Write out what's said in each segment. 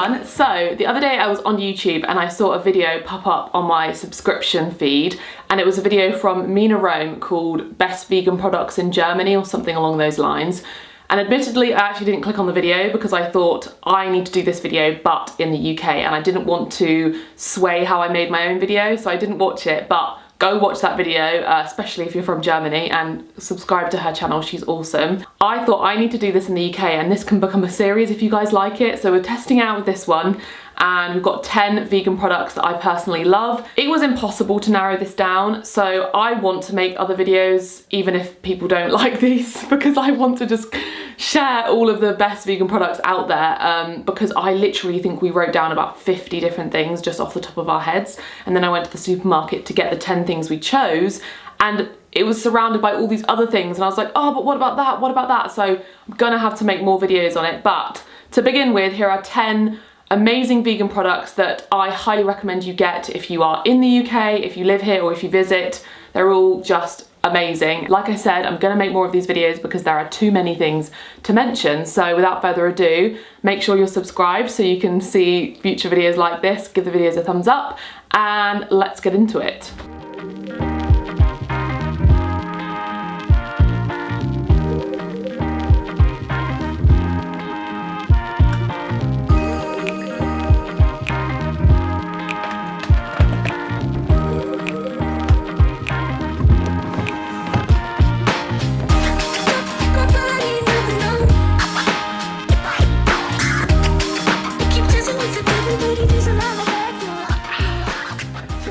everyone. So the other day I was on YouTube and I saw a video pop up on my subscription feed, and it was a video from Mina Rome called Best Vegan Products in Germany or something along those lines. And admittedly, I actually didn't click on the video because I thought I need to do this video but in the UK, and I didn't want to sway how I made my own video, so I didn't watch it. But go watch that video, especially if you're from Germany, and subscribe to her channel, she's awesome. I thought I need to do this in the UK and this can become a series if you guys like it. So we're testing out with this one, and we've got 10 vegan products that I personally love. It was impossible to narrow this down, so I want to make other videos even if people don't like these, because I want to just share all of the best vegan products out there, because I literally think we wrote down about 50 different things just off the top of our heads, and then I went to the supermarket to get the 10 things we chose, and it was surrounded by all these other things, and I was like, oh, but what about that, what about that? So I'm gonna have to make more videos on it. But to begin with, here are 10 amazing vegan products that I highly recommend you get if you are in the UK, if you live here, or if you visit. They're all just amazing. Like I said, I'm gonna make more of these videos because there are too many things to mention. So without further ado, make sure you're subscribed so you can see future videos like this. Give the videos a thumbs up and let's get into it.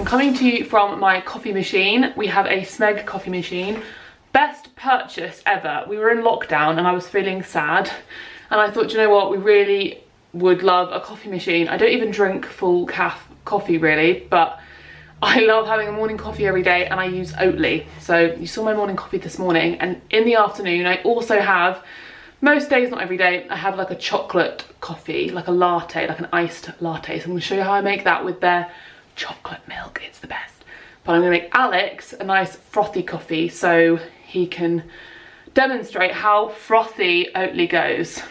Coming to you from my coffee machine, we have a Smeg coffee machine. Best purchase ever. We were in lockdown and I was feeling sad, and I thought, you know what, we really would love a coffee machine. I don't even drink full coffee really, but I love having a morning coffee every day, and I use Oatley. So you saw my morning coffee this morning, and in the afternoon I also have, most days, not every day, I have like a chocolate coffee, like a latte, like an iced latte. So I'm gonna show you how I make that with their chocolate milk. It's the best. But I'm gonna make Alex a nice frothy coffee so he can demonstrate how frothy Oatley goes.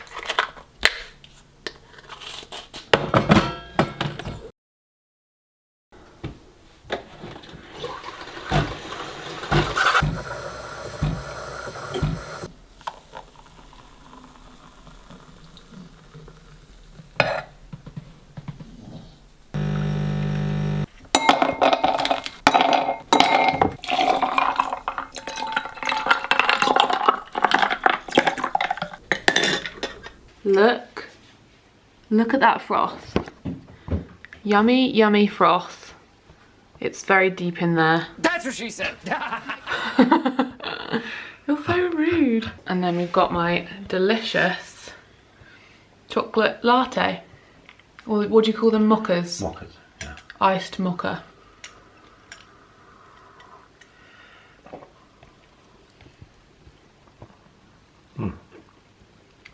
Look at that froth. Yummy, yummy froth. It's very deep in there. That's what she said. You're so rude. And then we've got my delicious chocolate latte. Or what do you call them? Mochas? Mochas, yeah. Iced mocha.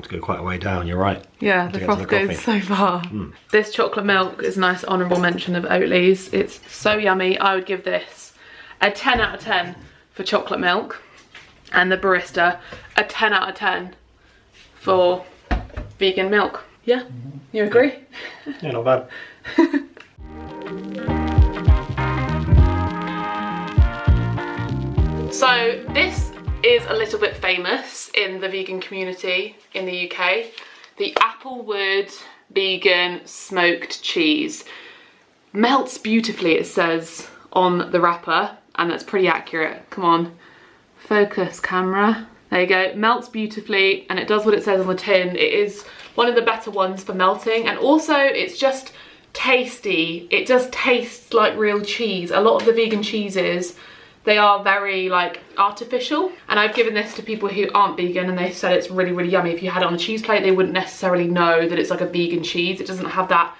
To go quite a way down, you're right. Yeah, the froth goes so far. This chocolate milk is a nice honourable mention of Oatley's. It's so yummy. I would give this a 10 out of 10 for chocolate milk, and the barista a 10 out of 10 for vegan milk. Yeah, you agree? Yeah, not bad. So this is a little bit famous in the vegan community in the UK. The Applewood vegan smoked cheese. Melts beautifully, it says on the wrapper, and that's pretty accurate. Come on, focus camera. There you go, melts beautifully, and it does what it says on the tin. It is one of the better ones for melting, and also it's just tasty. It just tastes like real cheese. A lot of the vegan cheeses, they are very like artificial, and I've given this to people who aren't vegan and they said it's really, really yummy. If you had it on a cheese plate, they wouldn't necessarily know that it's like a vegan cheese. It doesn't have that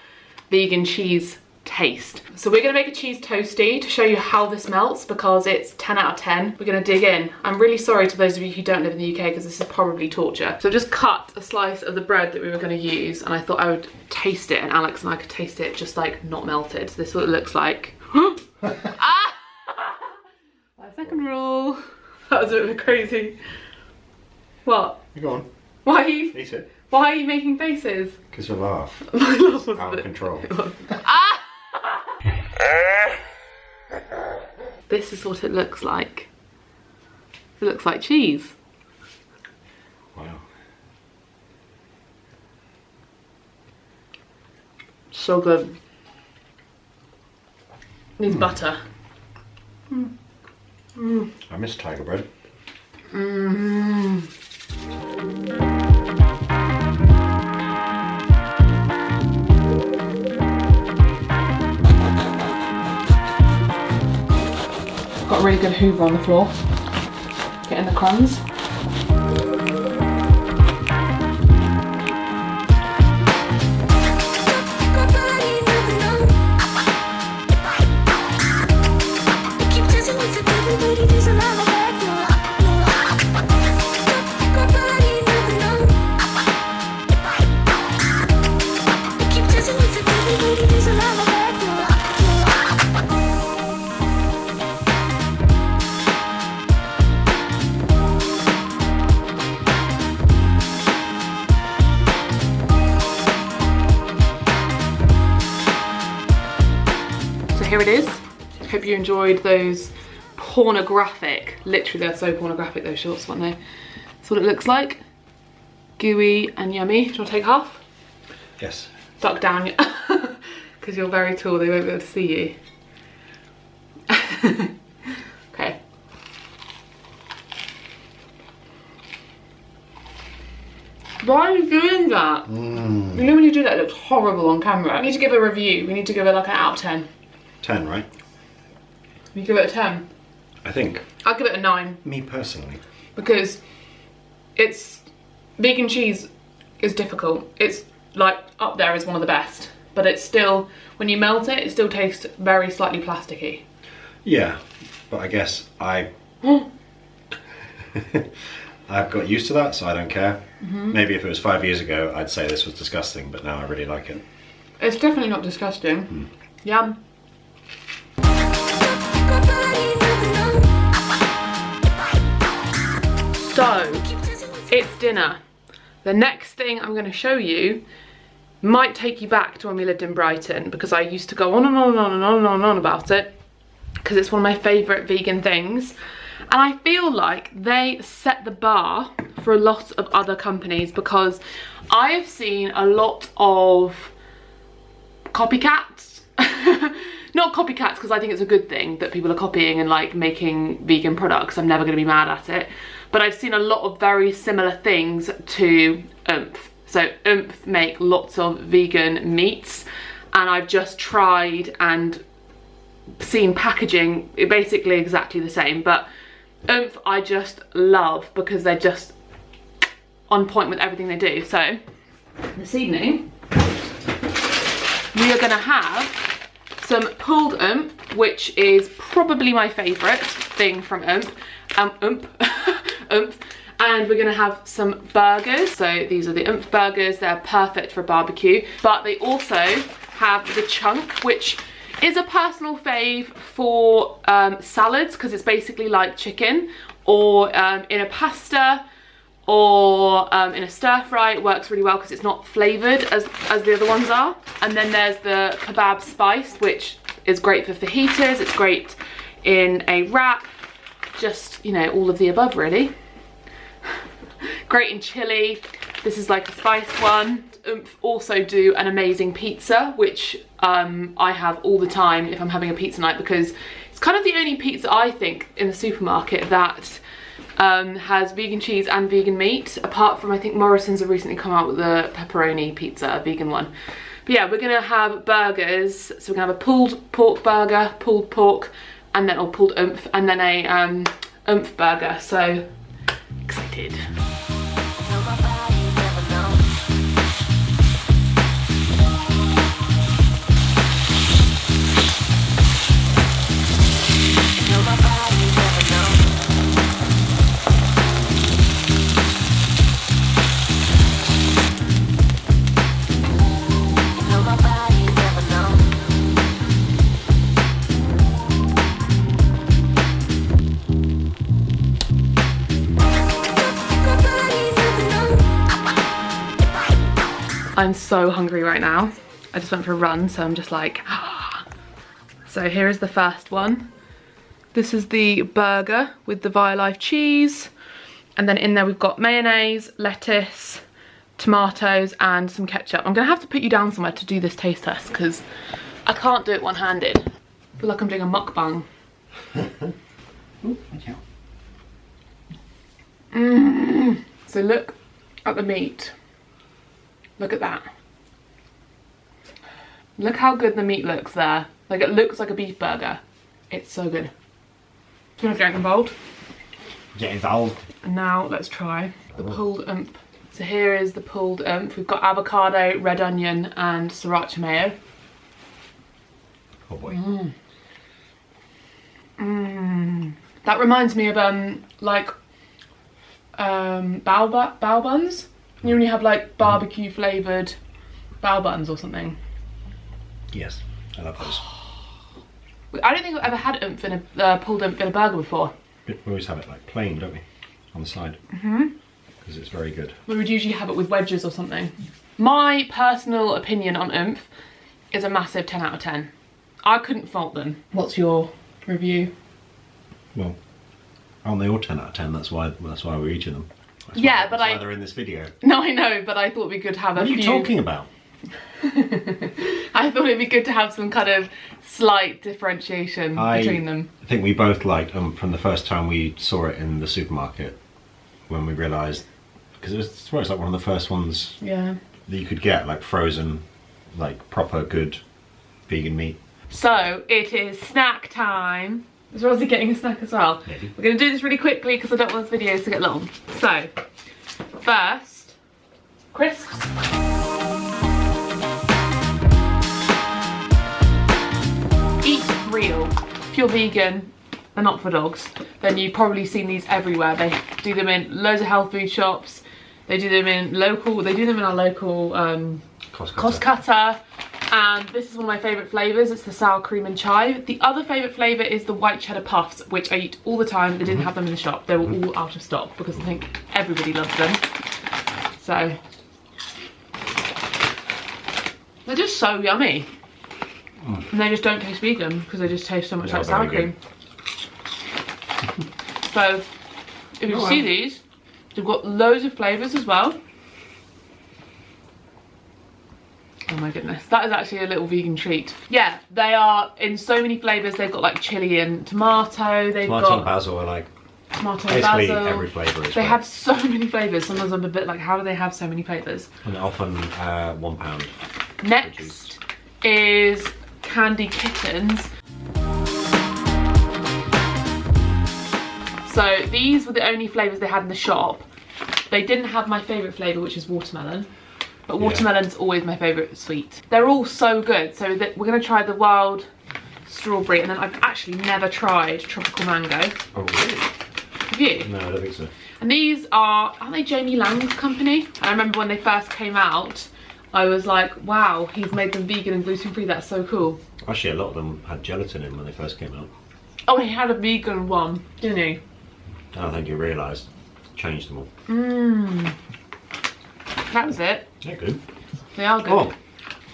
vegan cheese taste. So we're gonna make a cheese toasty to show you how this melts, because it's 10 out of 10. We're gonna dig in. I'm really sorry to those of you who don't live in the UK, because this is probably torture. So I've just cut a slice of the bread that we were gonna use, and I thought I would taste it, and Alex and I could taste it just like not melted. So this is what it looks like. Ah! My second rule. That was a bit crazy. What? You go on. Why are you? Eat it. Why are you making faces? Because you laugh. My laugh was Out of control. Ah! This is what it looks like. It looks like cheese. Wow. So good. Needs butter. I miss tiger bread. Got a really good hoover on the floor. Getting the crumbs. Here it is. Hope you enjoyed those pornographic, literally they're so pornographic, those shorts, aren't they? That's what it looks like. Gooey and yummy. Do you want to take half? Yes. Duck down, because you're very tall, they won't be able to see you. Okay. Why are you doing that? You know when you do that, it looks horrible on camera. We need to give a review. We need to give it like an out of 10. 10, right? You give it a 10? I think. I'll give it a 9. Me personally. Because vegan cheese is difficult. It's like up there as one of the best. But it's still, when you melt it, it still tastes very slightly plasticky. Yeah, but I guess I've got used to that, so I don't care. Maybe if it was 5 years ago, I'd say this was disgusting, but now I really like it. It's definitely not disgusting. Yum. So, it's dinner. The next thing I'm going to show you might take you back to when we lived in Brighton, because I used to go on and on and on and on and on and on about it, because it's one of my favourite vegan things. And I feel like they set the bar for a lot of other companies, because I have seen a lot of copycats. Not copycats, because I think it's a good thing that people are copying and like making vegan products. I'm never going to be mad at it. But I've seen a lot of very similar things to Oomph. So Oomph make lots of vegan meats, and I've just tried and seen packaging basically exactly the same. But Oomph I just love because they're just on point with everything they do. So this evening we are going to have some pulled Oomph, which is probably my favourite thing from Oomph. Oomph. And we're going to have some burgers. So these are the Oomph burgers. They're perfect for a barbecue. But they also have the chunk, which is a personal fave for salads, because it's basically like chicken, or in a pasta, or in a stir fry. It works really well because it's not flavoured as the other ones are. And then there's the kebab spice, which is great for fajitas. It's great in a wrap. Just, you know, all of the above really. Great in chili. This is like a spiced one. Oomph also do an amazing pizza, which I have all the time if I'm having a pizza night, because it's kind of the only pizza I think in the supermarket that has vegan cheese and vegan meat, apart from I think Morrison's have recently come out with a pepperoni pizza, a vegan one. But yeah, we're gonna have burgers. So we're gonna have a pulled pork burger, pulled pork, and then, or pulled Oomph, and then a Oomph burger. So excited. I'm so hungry right now. I just went for a run, so I'm just like, So here is the first one. This is the burger with the Violife cheese. And then in there we've got mayonnaise, lettuce, tomatoes, and some ketchup. I'm gonna have to put you down somewhere to do this taste test because I can't do it one-handed. I feel like I'm doing a mukbang. Ooh, thank you. So look at the meat. Look at that. Look how good the meat looks there. Like it looks like a beef burger. It's so good. Do you want to get involved? Get involved. And now let's try the pulled ump. So here is the pulled ump. We've got avocado, red onion, and sriracha mayo. Oh boy. That reminds me of bao buns. You know when you have like barbecue flavoured bao buns or something. Yes, I love those. I don't think I've ever had ump in a pulled ump in a burger before. We always have it like plain, don't we? On the side. Because it's very good. We would usually have it with wedges or something. My personal opinion on ump is a massive 10 out of 10. I couldn't fault them. What's your review? Well, aren't they all 10 out of 10? That's why we're eating them. That's why they're in this video. No, I know, but I thought we could have What are you talking about? I thought it'd be good to have some kind of slight differentiation between them. I think we both liked them from the first time we saw it in the supermarket when we realised, because it's like one of the first ones that you could get, like frozen, like proper good vegan meat. So it is snack time. Is Rosie getting a snack as well? Maybe. We're going to do this really quickly because I don't want this video to get long. So, first, crisps. Eat real. If you're vegan, they're not for dogs, then you've probably seen these everywhere. They do them in loads of health food shops. They do them in our local cost cutter. And this is one of my favourite flavours. It's the sour cream and chive. The other favourite flavour is the white cheddar puffs, which I eat all the time. They didn't have them in the shop. They were all out of stock because I think everybody loves them. So they're just so yummy. And they just don't taste vegan because they just taste so much like sour cream. So if you see these, they've got loads of flavours as well. Oh my goodness, that is actually a little vegan treat. Yeah, they are in so many flavours. They've got like chilli and tomato. Tomato and basil are like tomato basically basil. Every flavour is. They have so many flavours. Sometimes I'm a bit like, how do they have so many flavours? And they're often £1. Next is candy kittens. So these were the only flavours they had in the shop. They didn't have my favourite flavour, which is watermelon. But watermelon's always my favourite sweet. They're all so good. So we're going to try the wild strawberry, and then I've actually never tried tropical mango. Oh really? Have you? No, I don't think so. And these aren't they Jamie Lang's company? And I remember when they first came out, I was like, wow, he's made them vegan and gluten free. That's so cool. Actually, a lot of them had gelatin in when they first came out. Oh, he had a vegan one, didn't he? I don't think you realised. Changed them all. That was it. They're good. They are good. Oh.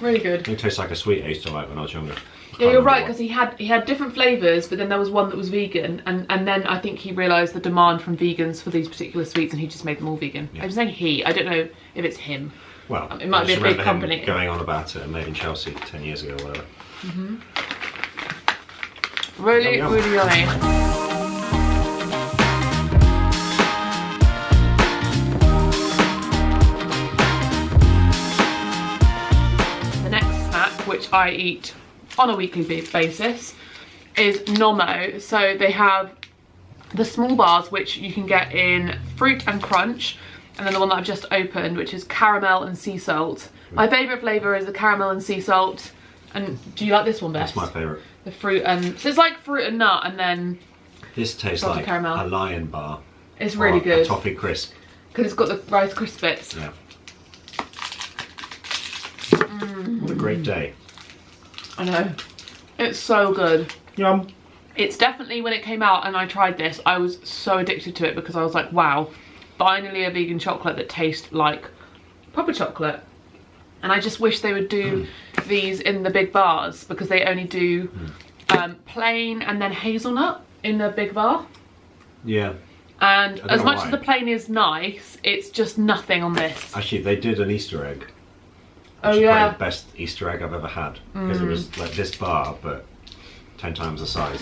Really good. They taste like a sweet I used to like when I was younger. Yeah, you're right, because he had different flavours, but then there was one that was vegan, and then I think he realised the demand from vegans for these particular sweets, and he just made them all vegan. Yeah. I'm saying he. I don't know if it's him. Well, it might be a big company. Going on about it and made in Chelsea 10 years ago or whatever. Really, really yummy. Which I eat on a weekly basis is Nomo. So they have the small bars, which you can get in fruit and crunch, and then the one that I've just opened, which is caramel and sea salt. My favourite flavour is the caramel and sea salt. And do you like this one best? That's my favourite. The fruit and so it's like fruit and nut, and then this tastes like caramel. A Lion bar. It's really good. A toffee crisp. Because it's got the Rice Crisp bits. Yeah. What a great day. I know. It's so good. Yum. It's definitely, when it came out and I tried this, I was so addicted to it because I was like, wow, finally a vegan chocolate that tastes like proper chocolate. And I just wish they would do these in the big bars, because they only do plain and then hazelnut in the big bar. Yeah. And as much as the plain is nice, it's just nothing on this. Actually, they did an Easter egg. Oh yeah. The best Easter egg I've ever had, because it was like this bar but 10 times the size.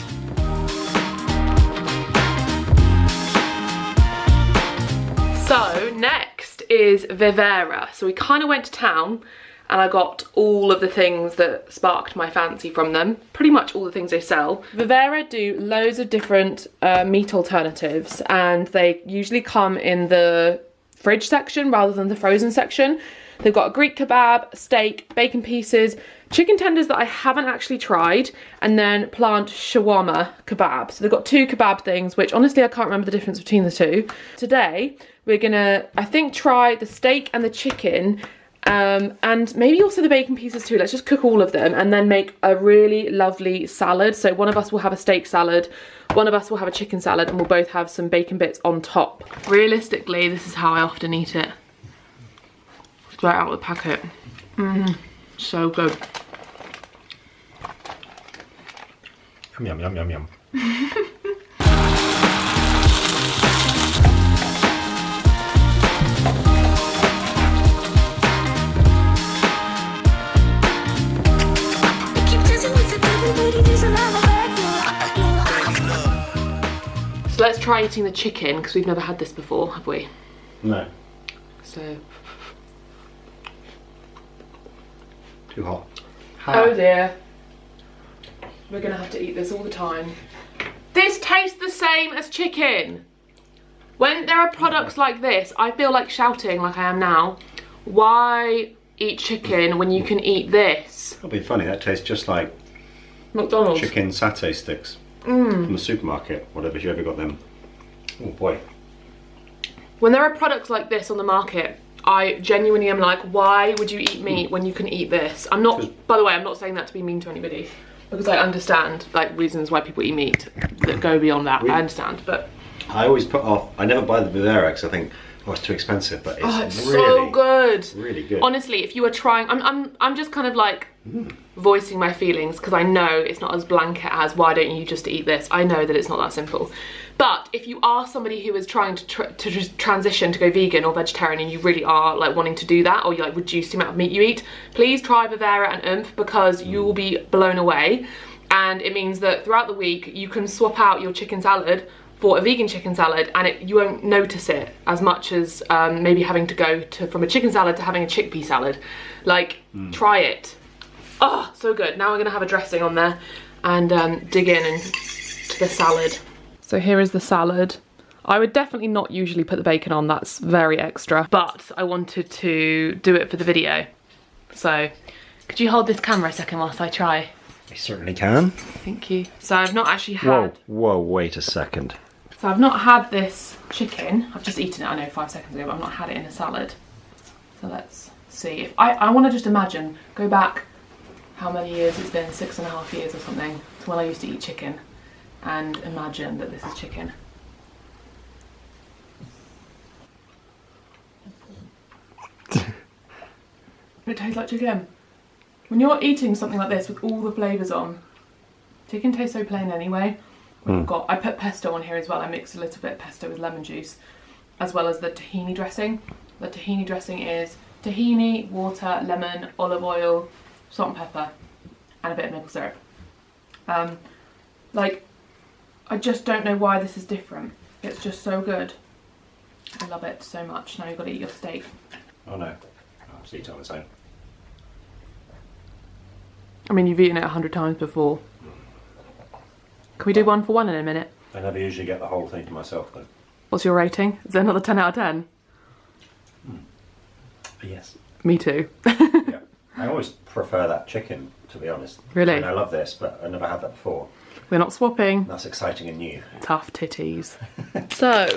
So next is Vivare. So we kind of went to town and I got all of the things that sparked my fancy from them. Pretty much all the things they sell. Vivare do loads of different meat alternatives, and they usually come in the fridge section rather than the frozen section. They've got a Greek kebab, steak, bacon pieces, chicken tenders that I haven't actually tried, and then plant shawarma kebab. So they've got 2 kebab things, which honestly I can't remember the difference between the 2. Today we're gonna, I think, try the steak and the chicken, and maybe also the bacon pieces too. Let's just cook all of them and then make a really lovely salad. So one of us will have a steak salad, one of us will have a chicken salad, and we'll both have some bacon bits on top. Realistically, this is how I often eat it. Straight out of the packet. So good. Yum, yum, yum, yum. So let's try eating the chicken, because we've never had this before, have we? No. So. Too hot. Oh dear. We're gonna have to eat this all the time. This tastes the same as chicken. When there are products like this, I feel like shouting like I am now. Why eat chicken when you can eat this? That'll be funny, that tastes just like McDonald's. Chicken satay sticks from the supermarket, whatever you ever got them. Oh boy. When there are products like this on the market, I genuinely am like, why would you eat meat when you can eat this? I'm not, by the way, I'm not saying that to be mean to anybody, because I understand like reasons why people eat meat that go beyond that. I understand, but I always put off, I never buy the Vivare because I think, oh, it's too expensive, but it's really, so good. Really good. Honestly, if you were trying, I'm just kind of like voicing my feelings, because I know it's not as blanket as why don't you just eat this. I know that it's not that simple. But if you are somebody who is trying to transition to go vegan or vegetarian, and you really are like wanting to do that, or you like reduce the amount of meat you eat, please try Vivare and Oomph, because you will be blown away. And it means that throughout the week you can swap out your chicken salad for a vegan chicken salad, and you won't notice it as much as maybe having to go from a chicken salad to having a chickpea salad. Like, try it. Oh, so good. Now we're gonna have a dressing on there and dig to the salad. So here is the salad. I would definitely not usually put the bacon on, that's very extra, but I wanted to do it for the video. So, could you hold this camera a second whilst I try? I certainly can. Thank you. So I've not actually had... Whoa, wait a second. So I've not had this chicken. I've just eaten it, I know, 5 seconds ago, but I've not had it in a salad. So let's see. If I want to just imagine, go back how many years it's been, 6.5 years or something, to when I used to eat chicken, and imagine that this is chicken. It tastes like chicken. When you're eating something like this with all the flavours on, chicken tastes so plain anyway. I put pesto on here as well. I mixed a little bit of pesto with lemon juice, as well as the tahini dressing. The tahini dressing is tahini, water, lemon, olive oil, salt and pepper, and a bit of maple syrup. Like, I just don't know why this is different. It's just so good. I love it so much. Now you've got to eat your steak. Oh no, I'll just eat it on its own. I mean, you've eaten it 100 times before. Can we do 1 for 1 in a minute? I never usually get the whole thing to myself though. What's your rating? Is it another 10 out of 10? Yes. Me too. Yeah. I always prefer that chicken, to be honest. Really? And I love this, but I never had that before. We're not swapping. That's exciting and new. Tough titties. So,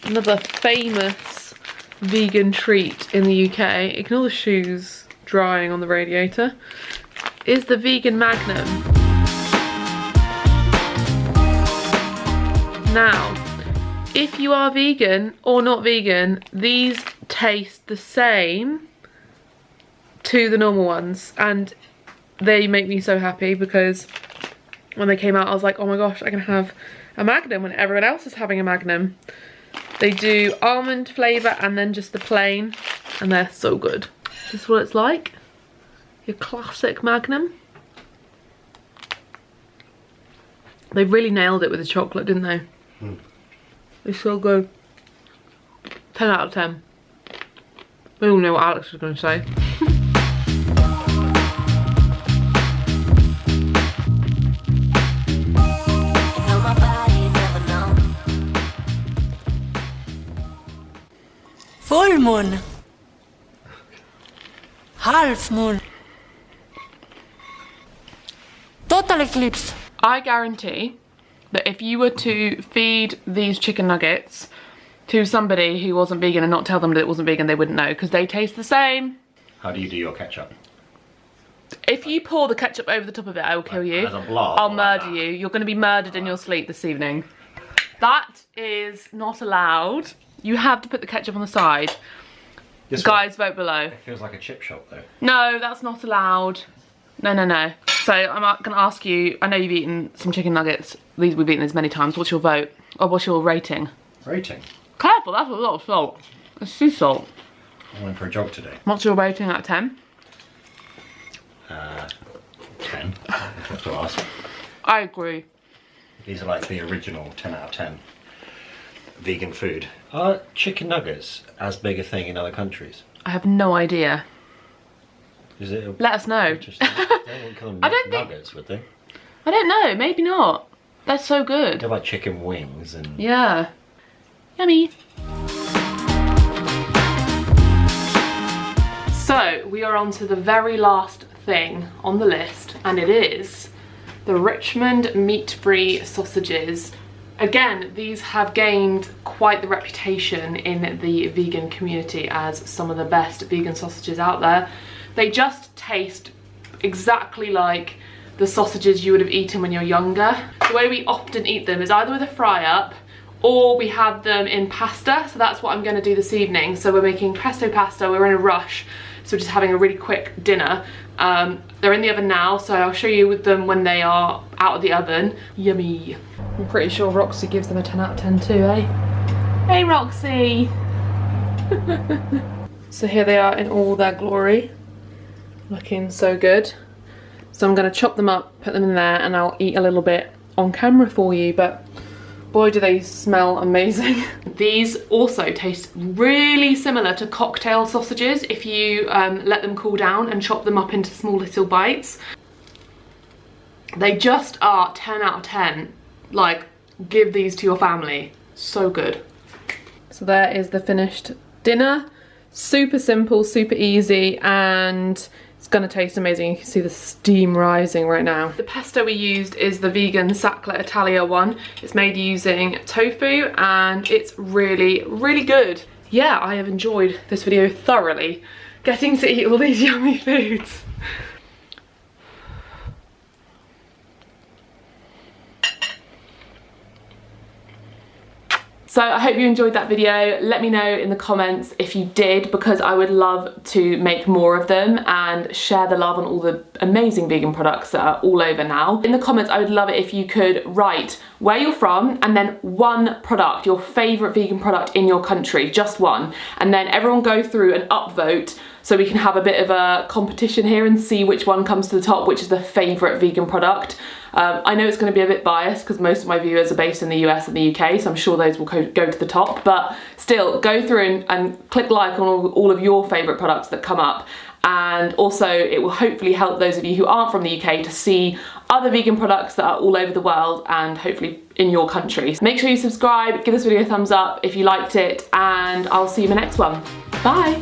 another famous vegan treat in the UK, ignore the shoes drying on the radiator, is the vegan Magnum. Now, if you are vegan or not vegan, these taste the same to the normal ones, and they make me so happy because when they came out I was like, oh my gosh, I can have a Magnum when everyone else is having a Magnum. They do almond flavour and then just the plain, and they're so good. This is what it's like, your classic Magnum. They really nailed it with the chocolate, didn't they? It's so good. 10 out of 10. We all know what Alex was going to say. Full moon. Half moon. Total eclipse. I guarantee that if you were to feed these chicken nuggets to somebody who wasn't vegan and not tell them that it wasn't vegan, they wouldn't know, because they taste the same. How do you do your ketchup? If you pour the ketchup over the top of it, I will kill you. As a blob, I'll murder you. You're going to be murdered in your sleep this evening. That is not allowed. You have to put the ketchup on the side. Guys, vote below. It feels like a chip shop though. No, that's not allowed. No, no, no. So I'm going to ask you, I know you've eaten some chicken nuggets. These we've eaten this many times. What's your vote? Or what's your rating? Rating? Careful, that's a lot of salt. It's sea salt. I went for a jog today. What's your rating out of 10? 10. I have to ask. I agree. These are like the original 10 out of 10 vegan food. Are chicken nuggets as big a thing in other countries? I have no idea. Is it? Let us know. Interesting. They wouldn't call them nuggets, would they? I don't know, maybe not. They're so good. They're like chicken wings and... Yeah. Yummy. So, we are on to the very last thing on the list, and it is the Richmond meat-free sausages. Again, these have gained quite the reputation in the vegan community as some of the best vegan sausages out there. They just taste exactly like the sausages you would have eaten when you're younger. The way we often eat them is either with a fry-up, or we have them in pasta, so that's what I'm going to do this evening. So we're making pesto pasta, we're in a rush, so we're just having a really quick dinner. They're in the oven now, so I'll show you with them when they are out of the oven. Yummy. I'm pretty sure Roxy gives them a 10 out of 10 too, eh? Hey Roxy! So here they are in all their glory. Looking so good. So I'm going to chop them up, put them in there, and I'll eat a little bit on camera for you, but boy do they smell amazing. These also taste really similar to cocktail sausages if you let them cool down and chop them up into small little bites. They just are 10 out of 10. Like, give these to your family. So good. So there is the finished dinner. Super simple, super easy, and it's gonna taste amazing. You can see the steam rising right now. The pesto we used is the vegan Sacla Italia one. It's made using tofu and it's really, really good. Yeah, I have enjoyed this video thoroughly, getting to eat all these yummy foods. So I hope you enjoyed that video. Let me know in the comments if you did, because I would love to make more of them and share the love on all the amazing vegan products that are all over now. In the comments, I would love it if you could write where you're from and then one product, your favourite vegan product in your country, just one. And then everyone go through and upvote so we can have a bit of a competition here and see which one comes to the top, which is the favourite vegan product. I know it's going to be a bit biased because most of my viewers are based in the US and the UK, so I'm sure those will go to the top, but still go through and click like on all of your favourite products that come up, and also it will hopefully help those of you who aren't from the UK to see other vegan products that are all over the world and hopefully in your country. Make sure you subscribe, give this video a thumbs up if you liked it, and I'll see you in the next one. Bye!